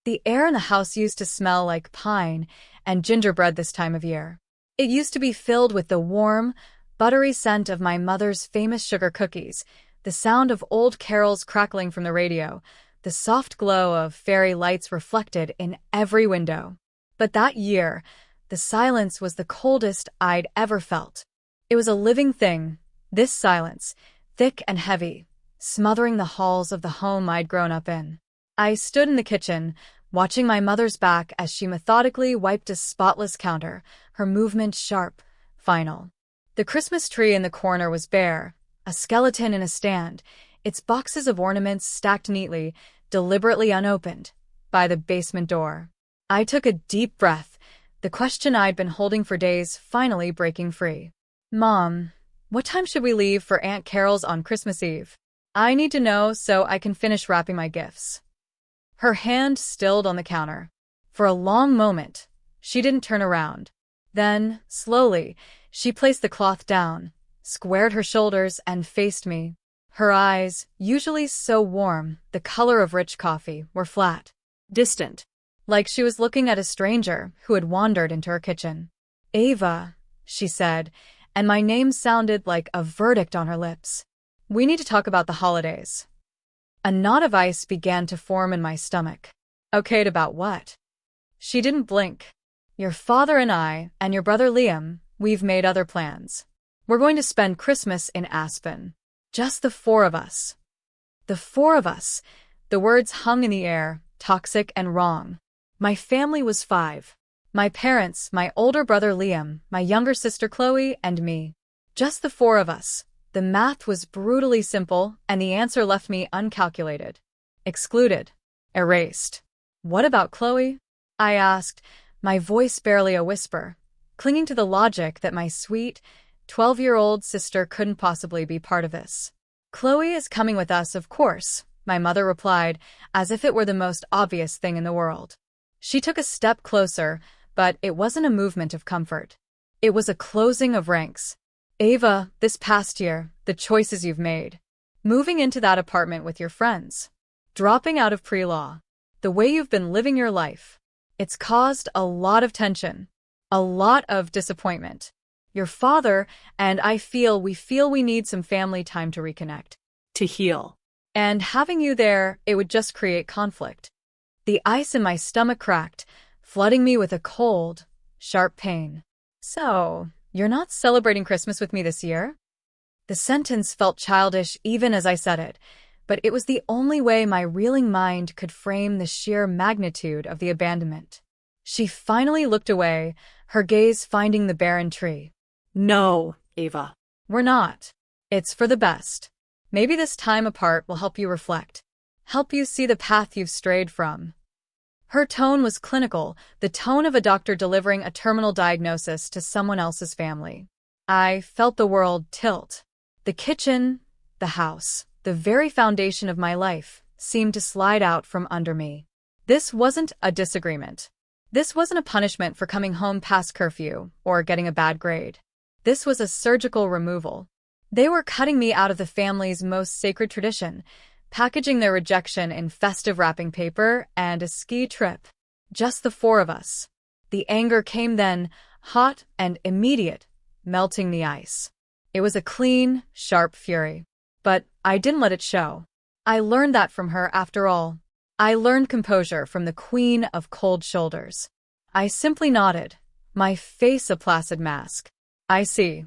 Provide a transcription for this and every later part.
The air in the house used to smell like pine and gingerbread this time of year. It used to be filled with the warm, buttery scent of my mother's famous sugar cookies, the sound of old carols crackling from the radio, the soft glow of fairy lights reflected in every window. But that year, the silence was the coldest I'd ever felt. It was a living thing, this silence, thick and heavy, smothering the halls of the home I'd grown up in. I stood in the kitchen, watching my mother's back as she methodically wiped a spotless counter, her movement sharp, final. The Christmas tree in the corner was bare, a skeleton in a stand, its boxes of ornaments stacked neatly, deliberately unopened, by the basement door. I took a deep breath, the question I'd been holding for days finally breaking free. Mom, what time should we leave for Aunt Carol's on Christmas Eve? I need to know so I can finish wrapping my gifts. Her hand stilled on the counter. For a long moment, she didn't turn around. Then, slowly, she placed the cloth down, squared her shoulders, and faced me. Her eyes, usually so warm, the color of rich coffee, were flat, distant, like she was looking at a stranger who had wandered into her kitchen. Ava, she said, and my name sounded like a verdict on her lips. We need to talk about the holidays. A knot of ice began to form in my stomach. Okayed about what? She didn't blink. Your father and I, and your brother Liam, we've made other plans. We're going to spend Christmas in Aspen. Just the four of us. The four of us. The words hung in the air, toxic and wrong. My family was 5. My parents, my older brother Liam, my younger sister Chloe, and me. Just the 4 of us. The math was brutally simple, and the answer left me uncalculated. Excluded. Erased. What about Chloe? I asked, my voice barely a whisper, clinging to the logic that my sweet, 12-year-old sister couldn't possibly be part of this. Chloe is coming with us, of course, my mother replied, as if it were the most obvious thing in the world. She took a step closer, but it wasn't a movement of comfort. It was a closing of ranks. Ava, this past year, the choices you've made. Moving into that apartment with your friends. Dropping out of pre-law. The way you've been living your life. It's caused a lot of tension. A lot of disappointment. Your father and I feel we need some family time to reconnect. To heal. And having you there, it would just create conflict. The ice in my stomach cracked, flooding me with a cold, sharp pain. So, you're not celebrating Christmas with me this year? The sentence felt childish even as I said it, but it was the only way my reeling mind could frame the sheer magnitude of the abandonment. She finally looked away, her gaze finding the barren tree. No, Ava. We're not. It's for the best. Maybe this time apart will help you reflect. Help you see the path you've strayed from. Her tone was clinical, the tone of a doctor delivering a terminal diagnosis to someone else's family. I felt the world tilt. The kitchen, the house, the very foundation of my life, seemed to slide out from under me. This wasn't a disagreement. This wasn't a punishment for coming home past curfew or getting a bad grade. This was a surgical removal. They were cutting me out of the family's most sacred tradition, packaging their rejection in festive wrapping paper and a ski trip. Just the 4 of us. The anger came then, hot and immediate, melting the ice. It was a clean, sharp fury. But I didn't let it show. I learned that from her after all. I learned composure from the queen of cold shoulders. I simply nodded, my face a placid mask. I see.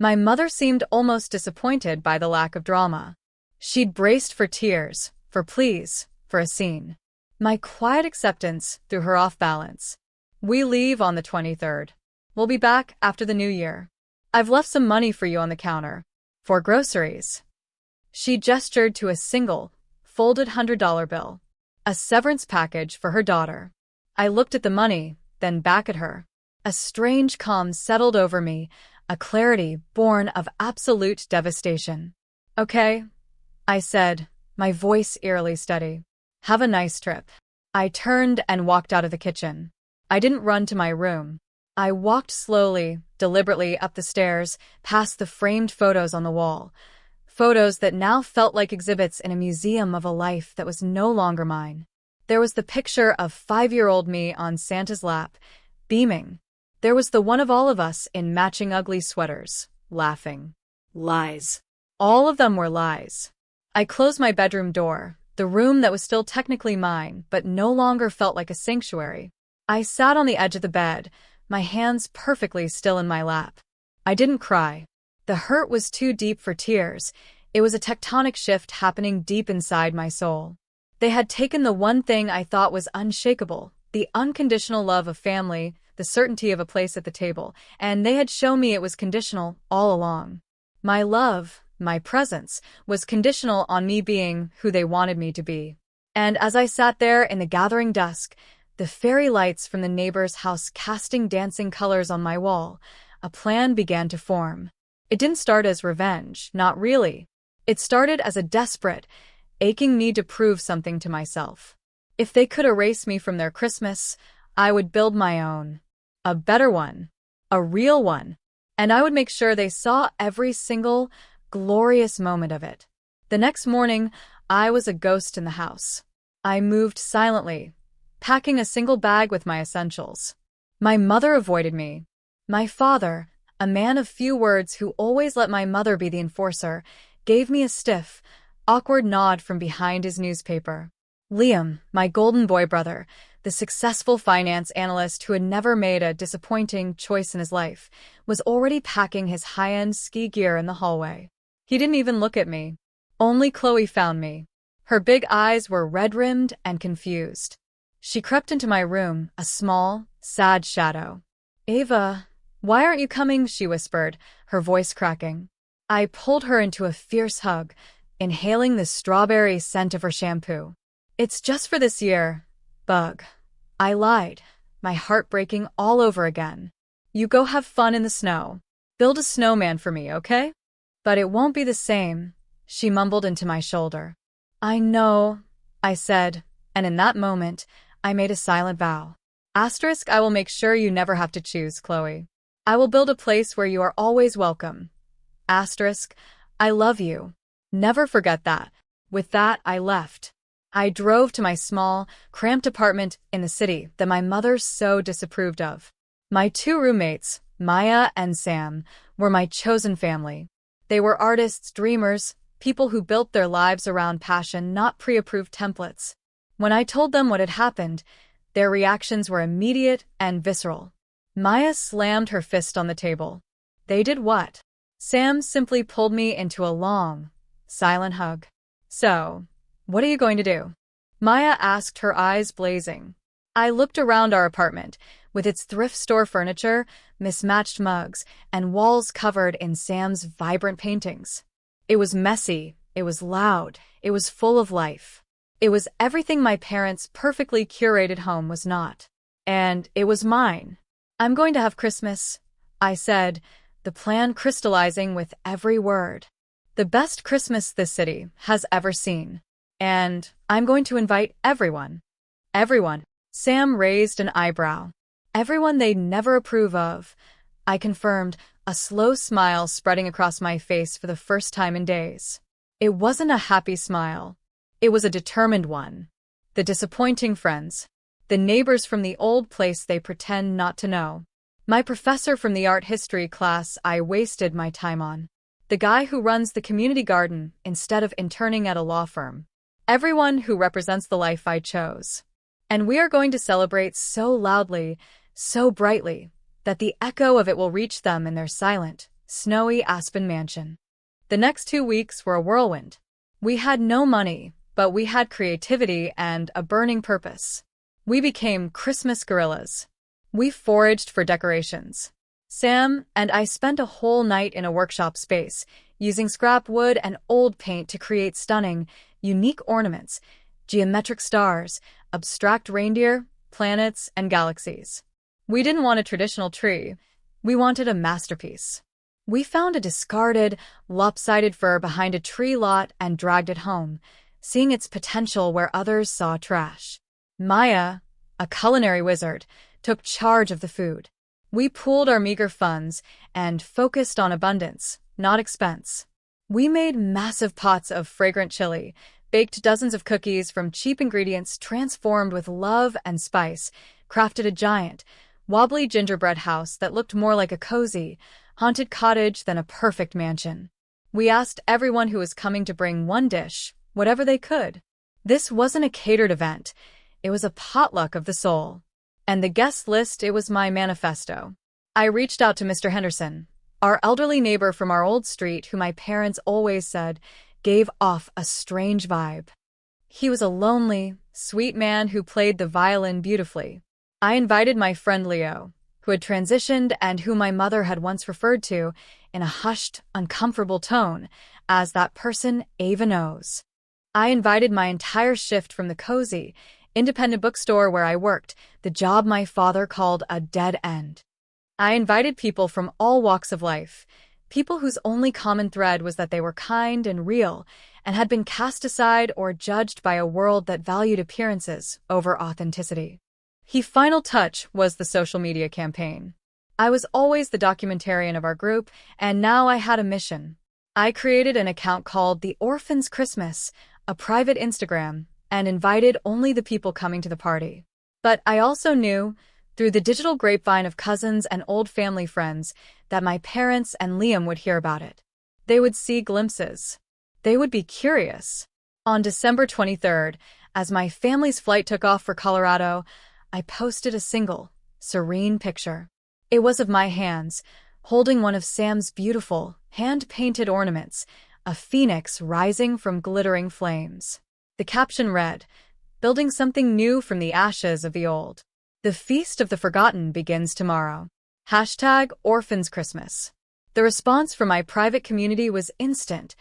My mother seemed almost disappointed by the lack of drama. She'd braced for tears, for pleas, for a scene. My quiet acceptance threw her off balance. We leave on the 23rd. We'll be back after the new year. I've left some money for you on the counter. For groceries. She gestured to a single, folded $100 bill. A severance package for her daughter. I looked at the money, then back at her. A strange calm settled over me, a clarity born of absolute devastation. Okay, I said, my voice eerily steady. Have a nice trip. I turned and walked out of the kitchen. I didn't run to my room. I walked slowly, deliberately up the stairs, past the framed photos on the wall. Photos that now felt like exhibits in a museum of a life that was no longer mine. There was the picture of 5-year-old me on Santa's lap, beaming. There was the one of all of us in matching ugly sweaters, laughing. Lies. All of them were lies. I closed my bedroom door, the room that was still technically mine, but no longer felt like a sanctuary. I sat on the edge of the bed, my hands perfectly still in my lap. I didn't cry. The hurt was too deep for tears. It was a tectonic shift happening deep inside my soul. They had taken the one thing I thought was unshakable, the unconditional love of family, the certainty of a place at the table, and they had shown me it was conditional all along. My love, my presence, was conditional on me being who they wanted me to be. And as I sat there in the gathering dusk, the fairy lights from the neighbor's house casting dancing colors on my wall, a plan began to form. It didn't start as revenge, not really. It started as a desperate, aching need to prove something to myself. If they could erase me from their Christmas, I would build my own. A better one. A real one. And I would make sure they saw every single, glorious moment of it. The next morning, I was a ghost in the house. I moved silently, packing a single bag with my essentials. My mother avoided me. My father, a man of few words who always let my mother be the enforcer, gave me a stiff, awkward nod from behind his newspaper. Liam, my golden boy brother, the successful finance analyst who had never made a disappointing choice in his life, was already packing his high-end ski gear in the hallway. He didn't even look at me. Only Chloe found me. Her big eyes were red-rimmed and confused. She crept into my room, a small, sad shadow. "Ava, why aren't you coming?" she whispered, her voice cracking. I pulled her into a fierce hug, inhaling the strawberry scent of her shampoo. "It's just for this year, Bug." I lied, my heart breaking all over again. "You go have fun in the snow. Build a snowman for me, okay?" "But it won't be the same," she mumbled into my shoulder. "I know," I said, and in that moment, I made a silent vow. I will make sure you never have to choose, Chloe. I will build a place where you are always welcome. I love you. Never forget that. With that, I left. I drove to my small, cramped apartment in the city that my mother so disapproved of. My 2 roommates, Maya and Sam, were my chosen family. They were artists, dreamers, people who built their lives around passion, not pre-approved templates. When I told them what had happened, their reactions were immediate and visceral. Maya slammed her fist on the table. "They did what?" Sam simply pulled me into a long, silent hug. "So, what are you going to do?" Maya asked, her eyes blazing. I looked around our apartment, with its thrift store furniture, mismatched mugs, and walls covered in Sam's vibrant paintings. It was messy, it was loud, it was full of life. It was everything my parents' perfectly curated home was not. And it was mine. "I'm going to have Christmas," I said, the plan crystallizing with every word. "The best Christmas this city has ever seen. And I'm going to invite everyone." "Everyone?" Sam raised an eyebrow. "Everyone they'd never approve of," I confirmed, a slow smile spreading across my face for the first time in days. It wasn't a happy smile. It was a determined one. The disappointing friends. The neighbors from the old place they pretend not to know. My professor from the art history class I wasted my time on. The guy who runs the community garden instead of interning at a law firm. Everyone who represents the life I chose. And we are going to celebrate so loudly, so brightly, that the echo of it will reach them in their silent, snowy Aspen mansion. The next 2 weeks were a whirlwind. We had no money, but we had creativity and a burning purpose. We became Christmas gorillas. We foraged for decorations. Sam and I spent a whole night in a workshop space, using scrap wood and old paint to create stunning, unique ornaments, geometric stars, abstract reindeer, planets, and galaxies. We didn't want a traditional tree. We wanted a masterpiece. We found a discarded, lopsided fir behind a tree lot and dragged it home, seeing its potential where others saw trash. Maya, a culinary wizard, took charge of the food. We pooled our meager funds and focused on abundance, not expense. We made massive pots of fragrant chili, baked dozens of cookies from cheap ingredients transformed with love and spice, crafted a giant, wobbly gingerbread house that looked more like a cozy, haunted cottage than a perfect mansion. We asked everyone who was coming to bring one dish, whatever they could. This wasn't a catered event. It was a potluck of the soul. And the guest list, it was my manifesto. I reached out to Mr. Henderson, our elderly neighbor from our old street who my parents always said gave off a strange vibe. He was a lonely, sweet man who played the violin beautifully. I invited my friend Leo, who had transitioned and who my mother had once referred to in a hushed, uncomfortable tone as that person Ava knows. I invited my entire shift from the cozy, independent bookstore where I worked, the job my father called a dead end. I invited people from all walks of life, people whose only common thread was that they were kind and real and had been cast aside or judged by a world that valued appearances over authenticity. The final touch was the social media campaign. I was always the documentarian of our group, and now I had a mission. I created an account called The Orphans Christmas, a private Instagram, and invited only the people coming to the party. But I also knew, through the digital grapevine of cousins and old family friends, that my parents and Liam would hear about it. They would see glimpses. They would be curious. On December 23rd, as my family's flight took off for Colorado, I posted a single, serene picture. It was of my hands, holding one of Sam's beautiful, hand-painted ornaments, a phoenix rising from glittering flames. The caption read, "Building something new from the ashes of the old. The feast of the forgotten begins tomorrow. #Orphans Christmas." The response from my private community was instant.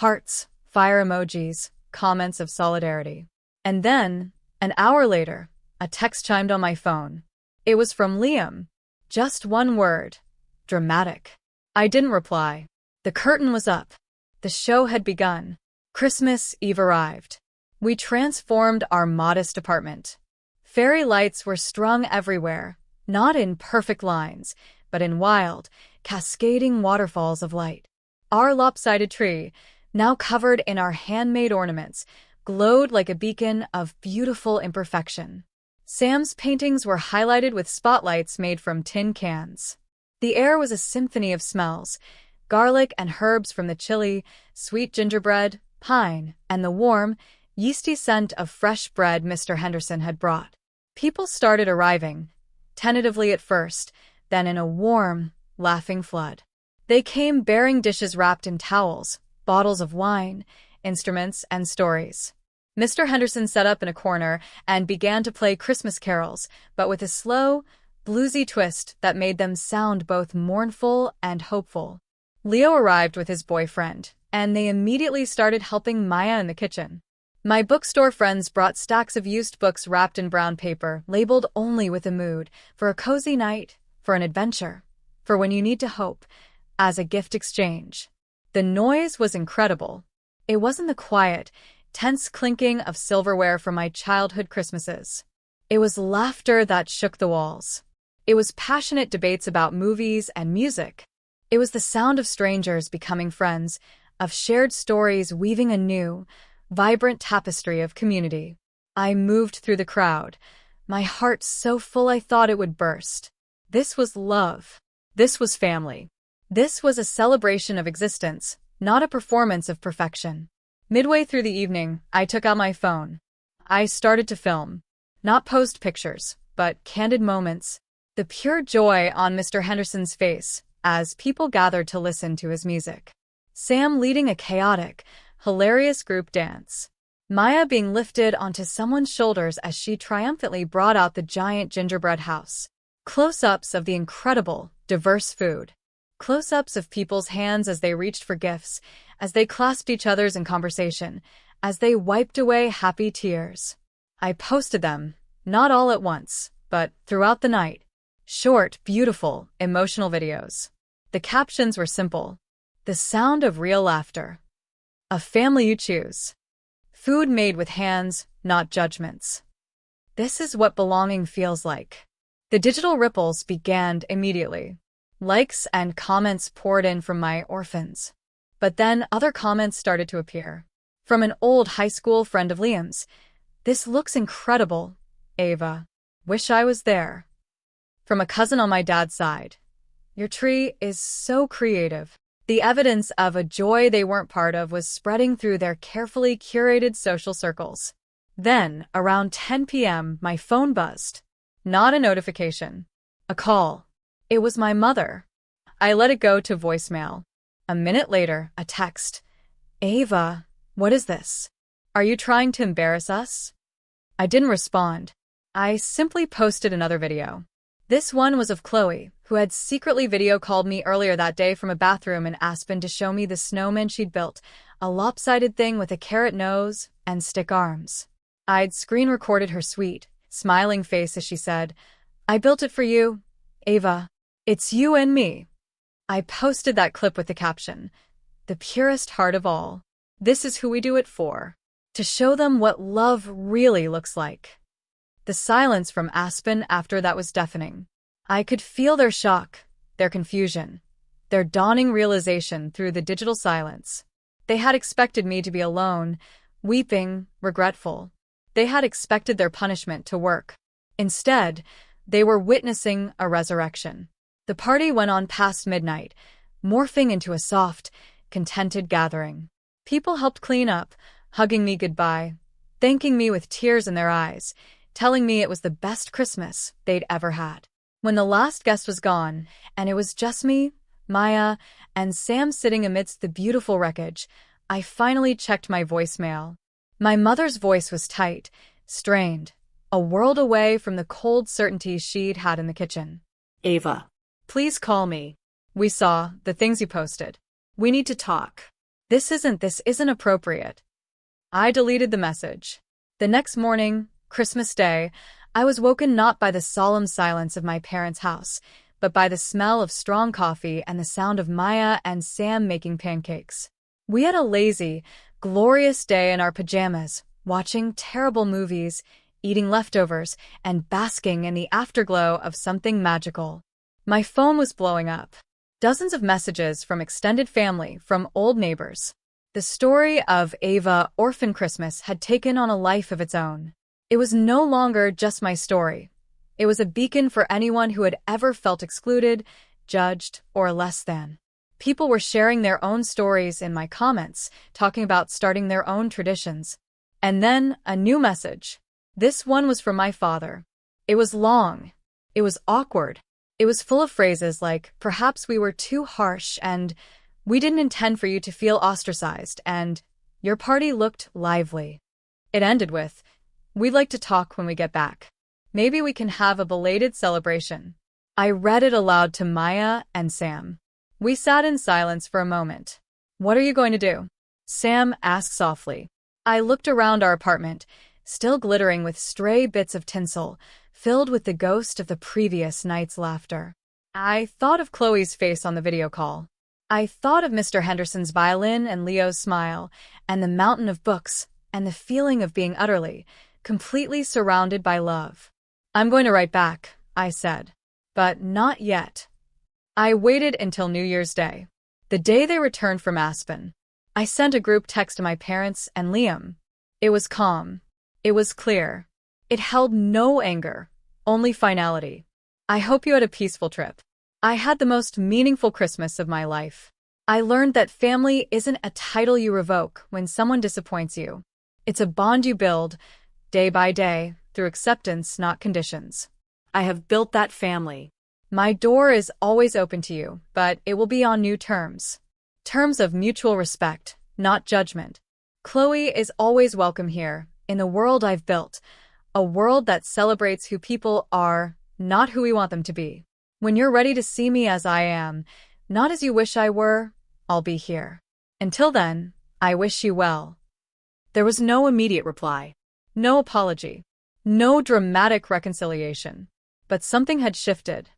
Hearts, fire emojis, comments of solidarity. And then, an hour later, a text chimed on my phone. It was from Liam. Just one word. Dramatic. I didn't reply. The curtain was up. The show had begun. Christmas Eve arrived. We transformed our modest apartment. Fairy lights were strung everywhere, not in perfect lines, but in wild, cascading waterfalls of light. Our lopsided tree, now covered in our handmade ornaments, glowed like a beacon of beautiful imperfection. Sam's paintings were highlighted with spotlights made from tin cans. The air was a symphony of smells, garlic and herbs from the chili, sweet gingerbread, pine, and the warm, yeasty scent of fresh bread Mr. Henderson had brought. People started arriving, tentatively at first, then in a warm, laughing flood. They came bearing dishes wrapped in towels, bottles of wine, instruments, and stories. Mr. Henderson sat up in a corner and began to play Christmas carols, but with a slow, bluesy twist that made them sound both mournful and hopeful. Leo arrived with his boyfriend, and they immediately started helping Maya in the kitchen. My bookstore friends brought stacks of used books wrapped in brown paper, labeled only with a mood, for a cozy night, for an adventure, for when you need to hope, as a gift exchange. The noise was incredible. It wasn't the quiet, tense clinking of silverware from my childhood Christmases. It was laughter that shook the walls. It was passionate debates about movies and music. It was the sound of strangers becoming friends, of shared stories weaving a new, vibrant tapestry of community. I moved through the crowd, my heart so full I thought it would burst. This was love. This was family. This was a celebration of existence, not a performance of perfection. Midway through the evening, I took out my phone. I started to film. Not post pictures, but candid moments. The pure joy on Mr. Henderson's face as people gathered to listen to his music. Sam leading a chaotic, hilarious group dance. Maya being lifted onto someone's shoulders as she triumphantly brought out the giant gingerbread house. Close-ups of the incredible, diverse food. Close-ups of people's hands as they reached for gifts, as they clasped each other's in conversation, as they wiped away happy tears. I posted them, not all at once, but throughout the night. Short, beautiful, emotional videos. The captions were simple. The sound of real laughter. A family you choose. Food made with hands, not judgments. This is what belonging feels like. The digital ripples began immediately. Likes and comments poured in from my orphans. But then other comments started to appear. From an old high school friend of Liam's. This looks incredible, Ava. Wish I was there. From a cousin on my dad's side. Your tree is so creative. The evidence of a joy they weren't part of was spreading through their carefully curated social circles. Then, around 10 p.m., my phone buzzed. Not a notification. A call. It was my mother. I let it go to voicemail. A minute later, a text. Ava, what is this? Are you trying to embarrass us? I didn't respond. I simply posted another video. This one was of Chloe, who had secretly video called me earlier that day from a bathroom in Aspen to show me the snowman she'd built, a lopsided thing with a carrot nose and stick arms. I'd screen recorded her sweet, smiling face as she said, I built it for you, Ava. It's you and me. I posted that clip with the caption, the purest heart of all. This is who we do it for. To show them what love really looks like. The silence from Aspen after that was deafening. I could feel their shock, their confusion, their dawning realization through the digital silence. They had expected me to be alone, weeping, regretful. They had expected their punishment to work. Instead, they were witnessing a resurrection. The party went on past midnight, morphing into a soft, contented gathering. People helped clean up, hugging me goodbye, thanking me with tears in their eyes, telling me it was the best Christmas they'd ever had. When the last guest was gone, and it was just me, Maya, and Sam sitting amidst the beautiful wreckage, I finally checked my voicemail. My mother's voice was tight, strained, a world away from the cold certainty she'd had in the kitchen. Ava. Please call me. We saw the things you posted. We need to talk. This isn't appropriate. I deleted the message. The next morning, Christmas Day, I was woken not by the solemn silence of my parents' house, but by the smell of strong coffee and the sound of Maya and Sam making pancakes. We had a lazy, glorious day in our pajamas, watching terrible movies, eating leftovers, and basking in the afterglow of something magical. My phone was blowing up. Dozens of messages from extended family, from old neighbors. The story of Ava Orphan Christmas had taken on a life of its own. It was no longer just my story. It was a beacon for anyone who had ever felt excluded, judged, or less than. People were sharing their own stories in my comments, talking about starting their own traditions. And then, a new message. This one was from my father. It was long. It was awkward. It was full of phrases like, perhaps we were too harsh, and we didn't intend for you to feel ostracized, and your party looked lively. It ended with, we'd like to talk when we get back. Maybe we can have a belated celebration. I read it aloud to Maya and Sam. We sat in silence for a moment. What are you going to do? Sam asked softly. I looked around our apartment, still glittering with stray bits of tinsel, filled with the ghost of the previous night's laughter. I thought of Chloe's face on the video call. I thought of Mr. Henderson's violin and Leo's smile, and the mountain of books, and the feeling of being utterly, completely surrounded by love. I'm going to write back, I said. But not yet. I waited until New Year's Day, the day they returned from Aspen. I sent a group text to my parents and Liam. It was calm. It was clear. It held no anger, only finality. I hope you had a peaceful trip. I had the most meaningful Christmas of my life. I learned that family isn't a title you revoke when someone disappoints you. It's a bond you build, day by day, through acceptance, not conditions. I have built that family. My door is always open to you, but it will be on new terms. Terms of mutual respect, not judgment. Chloe is always welcome here, in the world I've built. A world that celebrates who people are, not who we want them to be. When you're ready to see me as I am, not as you wish I were, I'll be here. Until then, I wish you well. There was no immediate reply. No apology. No dramatic reconciliation. But something had shifted.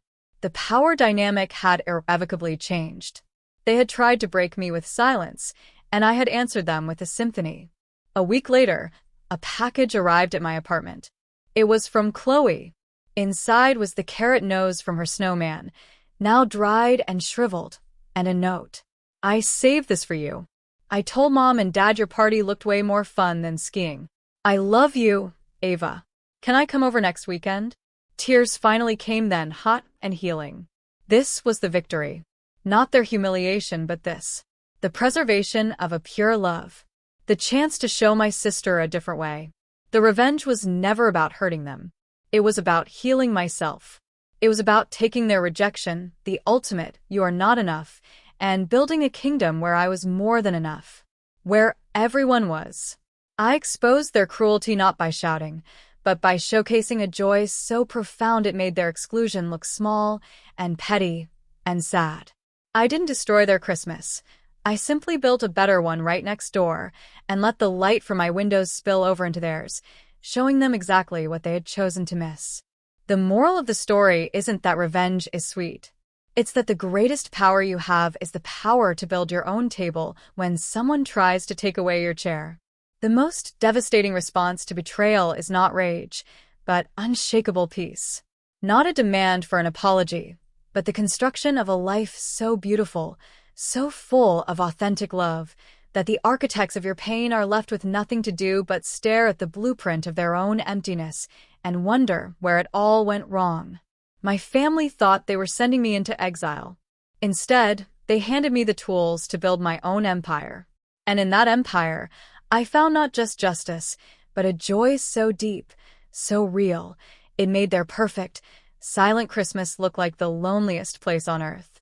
The power dynamic had irrevocably changed. They had tried to break me with silence, and I had answered them with a symphony. A week later, a package arrived at my apartment. It was from Chloe. Inside was the carrot nose from her snowman, now dried and shriveled, and a note. I saved this for you. I told Mom and Dad your party looked way more fun than skiing. I love you, Ava. Can I come over next weekend? Tears finally came then, hot and healing. This was the victory. Not their humiliation, but this. The preservation of a pure love. The chance to show my sister a different way. The revenge was never about hurting them. It was about healing myself. It was about taking their rejection, the ultimate, you are not enough, and building a kingdom where I was more than enough. Where everyone was. I exposed their cruelty not by shouting, but by showcasing a joy so profound it made their exclusion look small and petty and sad. I didn't destroy their Christmas. I simply built a better one right next door and let the light from my windows spill over into theirs, showing them exactly what they had chosen to miss. The moral of the story isn't that revenge is sweet. It's that the greatest power you have is the power to build your own table when someone tries to take away your chair. The most devastating response to betrayal is not rage, but unshakable peace. Not a demand for an apology, but the construction of a life so beautiful, so full of authentic love, that the architects of your pain are left with nothing to do but stare at the blueprint of their own emptiness and wonder where it all went wrong. My family thought they were sending me into exile. Instead, they handed me the tools to build my own empire. And in that empire, I found not just justice, but a joy so deep, so real, it made their perfect, silent Christmas look like the loneliest place on earth.